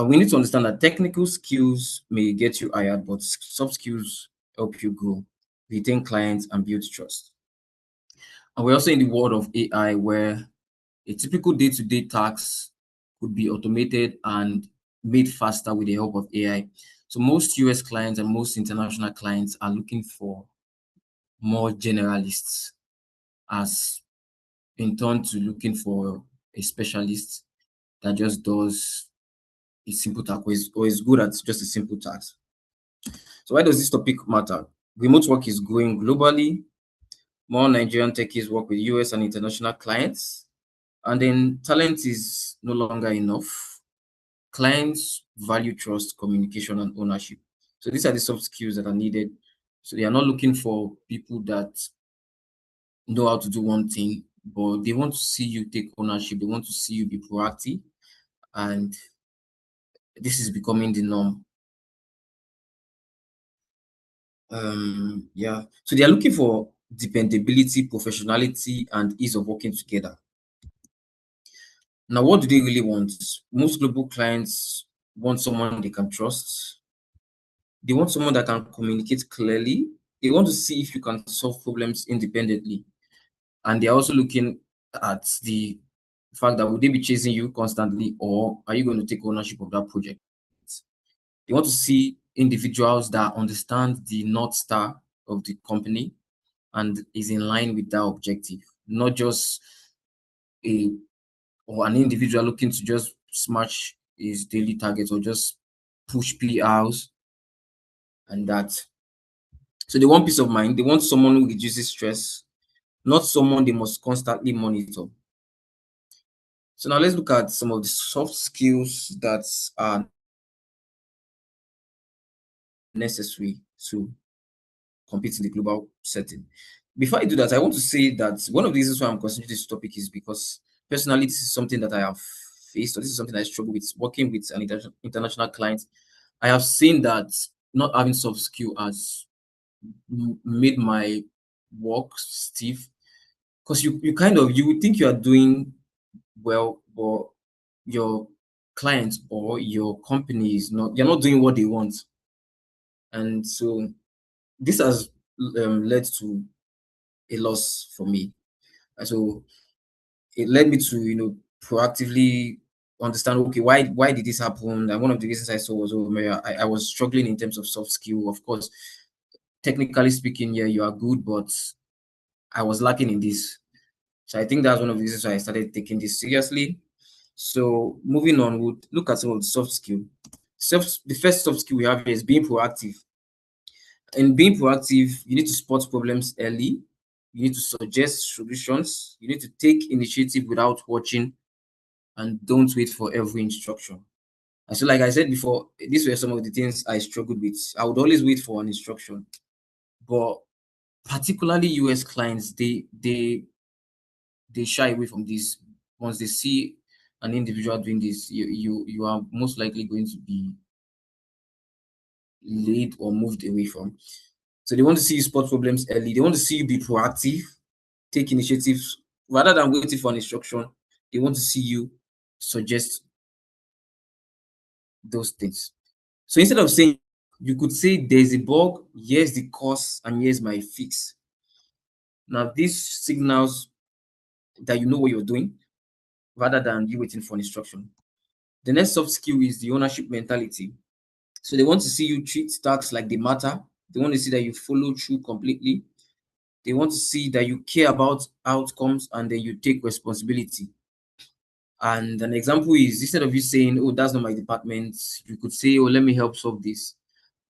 we need to understand that technical skills may get you hired, but soft skills help you grow, retain clients, and build trust. And we're also in the world of AI, where a typical day-to-day task could be automated and made faster with the help of AI. So most US clients and most international clients are looking for more generalists, as in turn to looking for a specialist that just does a simple task, or is good at just a simple task. So why does this topic matter? Remote work is growing globally. More Nigerian techies work with US and international clients. And then talent is no longer enough. Clients value trust, communication, and ownership. So these are the soft skills that are needed. So they are not looking for people that know how to do one thing, but they want to see you take ownership. They want to see you be proactive. And this is becoming the norm. Yeah. So they are looking for dependability, professionality, and ease of working together. Now, what do they really want? Most global clients want someone they can trust. They want someone that can communicate clearly. They want to see if you can solve problems independently. And they're also looking at the fact that would they be chasing you constantly, or are you going to take ownership of that project? They want to see individuals that understand the North Star of the company and is in line with that objective, not just a or an individual looking to just smash his daily targets or just push PRs and that. So they want peace of mind. They want someone who reduces stress, not someone they must constantly monitor. So now let's look at some of the soft skills that are necessary to compete in the global setting. Before I do that, I want to say that one of the reasons why I'm considering this topic is because personally, this is something that I have faced, or this is something I struggle with working with an international client. I have seen that not having soft skill has made my work stiff, because you would think you are doing well, but your client or your company is not, you're not doing what they want. And so this has led to a loss for me. And so it led me to, proactively understand, okay, why did this happen? And one of the reasons I saw was, oh, Mary, I was struggling in terms of soft skill. Of course, technically speaking, yeah, you are good, but I was lacking in this. So I think that's one of the reasons why I started taking this seriously. So moving on, we'll look at some of the soft skill. The first soft skill we have here is being proactive. In being proactive, you need to spot problems early. You need to suggest solutions. You need to take initiative without watching, and don't wait for every instruction. And so, like I said before, these were some of the things I struggled with. I would always wait for an instruction, but particularly US clients, they shy away from this. Once they see an individual doing this, you are most likely going to be laid or moved away from. So they want to see you spot problems early. They want to see you be proactive, take initiatives rather than waiting for an instruction. They want to see you suggest those things. So instead of saying, you could say there's a bug, here's the cause, and here's my fix. Now, this signals that you know what you're doing rather than you waiting for an instruction. The next soft skill is the ownership mentality. So they want to see you treat tasks like they matter. They want to see that you follow through completely. They want to see that you care about outcomes and then you take responsibility. And an example is, instead of you saying, oh, that's not my department, you could say, oh, let me help solve this.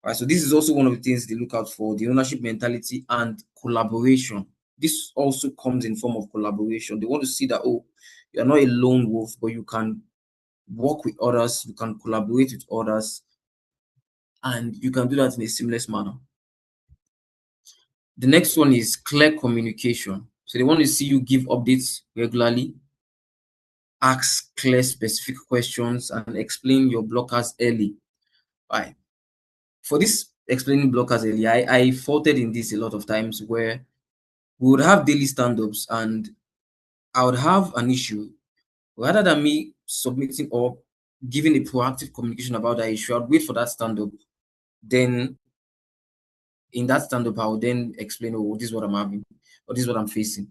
All right, so this is also one of the things they look out for, the ownership mentality and collaboration. This also comes in form of collaboration. They want to see that, oh, you're not a lone wolf, but you can work with others, you can collaborate with others, and you can do that in a seamless manner. The next one is clear communication. So they want to see you give updates regularly, ask clear, specific questions, and explain your blockers early. Right. For this explaining blockers early, I faulted in this a lot of times, where we would have daily stand-ups and I would have an issue. Rather than me submitting or giving a proactive communication about that issue. I'd wait for that stand up. Then in that stand up, I would then explain, oh, this is what I'm having, or this is what I'm facing.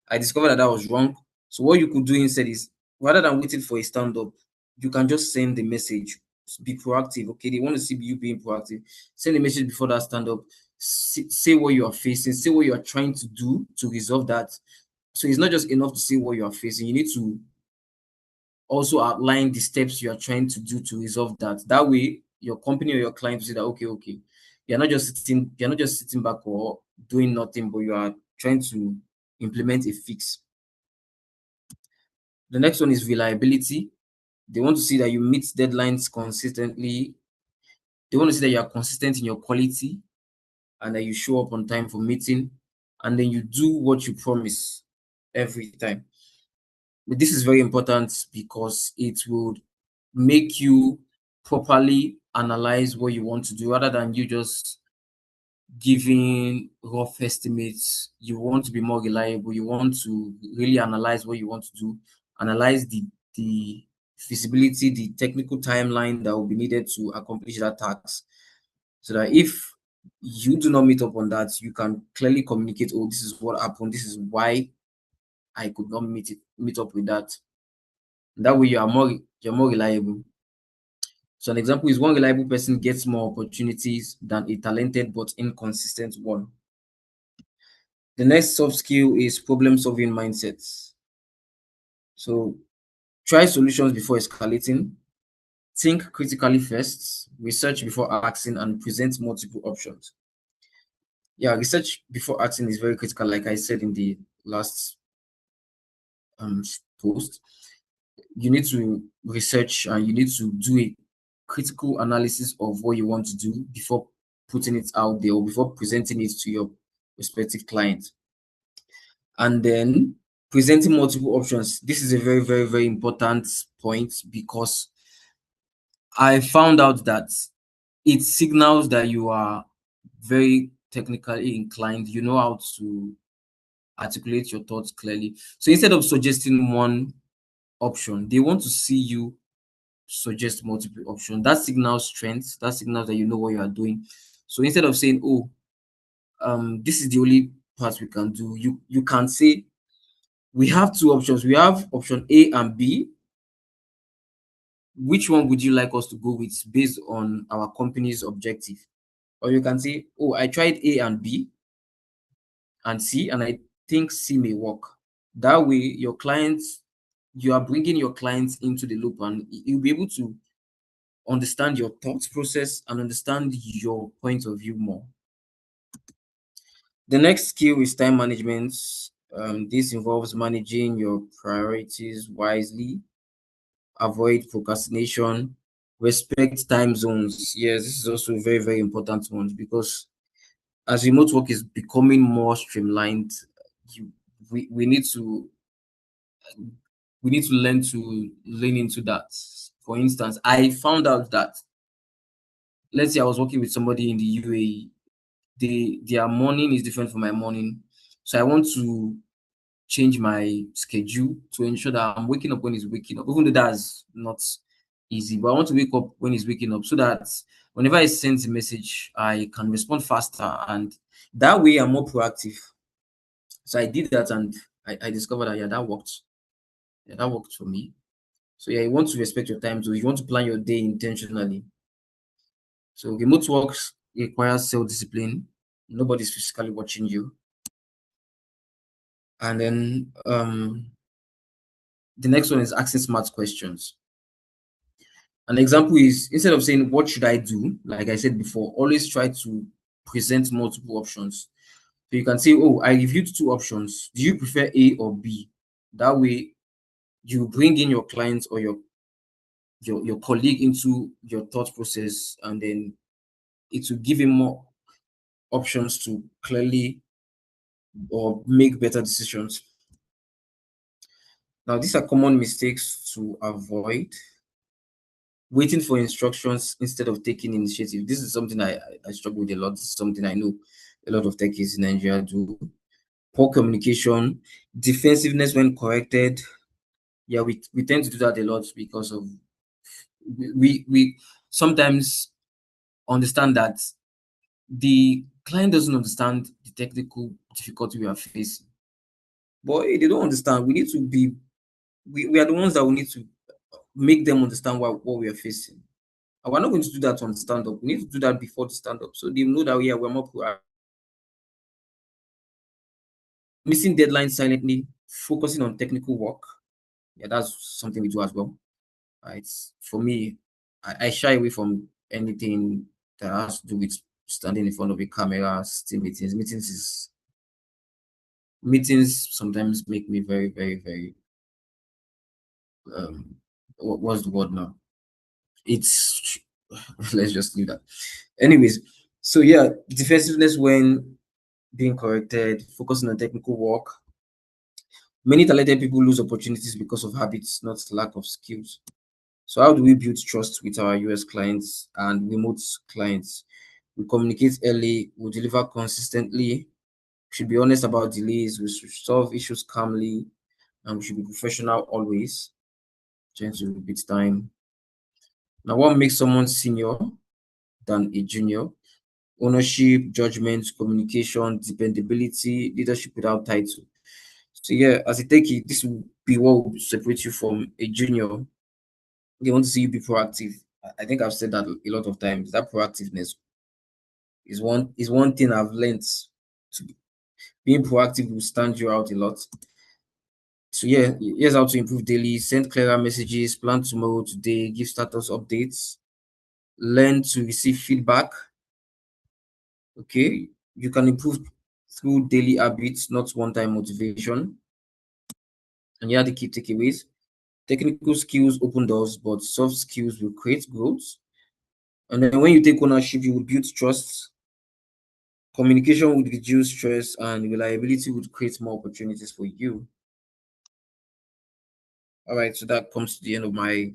I discovered that that was wrong. So what you could do instead is, rather than waiting for a stand up, you can just send the message. Be proactive. Okay, they want to see you being proactive. Send a message before that stand up. Say what you are facing. Say what you are trying to do to resolve that. So it's not just enough to say what you are facing. You need to also outline the steps you are trying to do to resolve that. That way, your company or your client will say that okay, you're not just sitting back or doing nothing, but you are trying to implement a fix. The next one is reliability. They want to see that you meet deadlines consistently. They want to see that you are consistent in your quality and that you show up on time for meeting, and then you do what you promise every time. But this is very important because it will make you properly analyze what you want to do rather than you just giving rough estimates. You want to be more reliable. You want to really analyze what you want to do, analyze the feasibility, the technical timeline that will be needed to accomplish that task. So that if you do not meet up on that, you can clearly communicate, oh, this is what happened, this is why I could not meet up with that. That way you're more reliable. So an example is one reliable person gets more opportunities than a talented but inconsistent one. The next soft skill is problem solving mindsets. So try solutions before escalating, think critically first, research before acting, and present multiple options. Yeah, research before acting is very critical, like I said in the last um post. You need to research and you need to do a critical analysis of what you want to do before putting it out there or before presenting it to your respective client. And then presenting multiple options. This is a very, very, very important point because I found out that it signals that you are very technically inclined. You know how to articulate your thoughts clearly. So instead of suggesting one option, they want to see you suggest multiple options. That signals strength. That signals that you know what you are doing. So instead of saying, "Oh, this is the only part we can do," you can say, "We have two options. We have option A and B. Which one would you like us to go with based on our company's objective?" Or you can say, "Oh, I tried A and B and C, and I think C may work." That way, you are bringing your clients into the loop, and you'll be able to understand your thought process and understand your point of view more. The next skill is time management. This involves managing your priorities wisely, avoid procrastination, respect time zones. Yes, this is also a very, very important one because as remote work is becoming more streamlined, you, we need to learn to lean into that. For instance, I found out that, let's say I was working with somebody in the UAE, their morning is different from my morning. So I want to change my schedule to ensure that I'm waking up when he's waking up, even though that's not easy. But I want to wake up when he's waking up so that whenever he sends a message, I can respond faster. And that way I'm more proactive. So I did that and I discovered that, yeah, that worked. Yeah, that worked for me. So yeah, you want to respect your time. So you want to plan your day intentionally. So remote works requires self-discipline. Nobody's physically watching you. And then the next one is asking smart questions. An example is, instead of saying, "What should I do?" Like I said before, always try to present multiple options. So you can say, "Oh, I reviewed two options. Do you prefer A or B?" That way, you bring in your client or your colleague into your thought process, and then it will give him more options to clearly or make better decisions. Now, these are common mistakes to avoid. Waiting for instructions instead of taking initiative. This is something I struggle with a lot. This is something I know a lot of techies in Nigeria do. Poor communication, defensiveness when corrected. Yeah, we tend to do that a lot because of we sometimes understand that the client doesn't understand the technical difficulty we are facing. But they don't understand. We need to be we are the ones that we need to make them understand what we are facing. And we're not going to do that on stand up. We need to do that before the stand up so they know that yeah, we're more proactive. Missing deadlines silently, focusing on technical work. Yeah, that's something we do as well. Right. For me, I shy away from anything that has to do with standing in front of a camera, still meetings. Meetings sometimes make me very, very, very what's the word now? It's let's just leave that. Anyways, so yeah, defensiveness when being corrected, focusing on technical work. Many talented people lose opportunities because of habits, not lack of skills. So how do we build trust with our US clients and remote clients? We communicate early, we deliver consistently, we should be honest about delays, we should solve issues calmly, and we should be professional always. Trying to repeat time. Now, what makes someone senior than a junior? Ownership, judgment, communication, dependability, leadership without title. So yeah, as I take it, this will be what will separate you from a junior. They want to see you be proactive. I think I've said that a lot of times. That proactiveness is one thing I've learned. To being proactive will stand you out a lot. So yeah, here's how to improve daily: send clearer messages, plan tomorrow, today, give status updates, learn to receive feedback. Okay, you can improve through daily habits, not one-time motivation. And here are the key takeaways. Technical skills open doors, but soft skills will create growth. And then when you take ownership, you will build trust. Communication would reduce stress, and reliability would create more opportunities for you. All right, so that comes to the end of my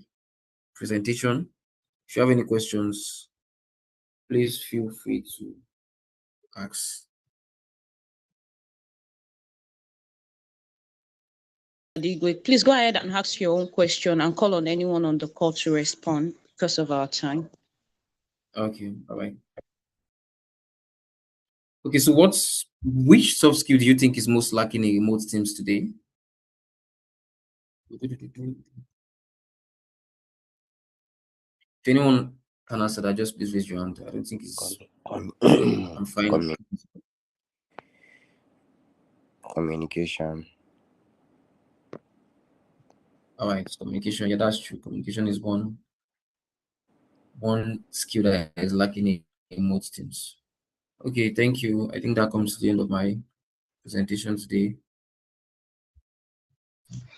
presentation. If you have any questions, please feel free to ask. Adigwe, please go ahead and ask your own question and call on anyone on the call to respond because of our time. Okay, all right. Okay, so which soft skill do you think is most lacking in remote teams today? If anyone can answer that, just please raise your hand. I don't think it's. Com- I'm fine. communication. All right, communication. Yeah, that's true. Communication is one skill that is lacking in most teams. Okay, thank you. I think that comes to the end of my presentation today.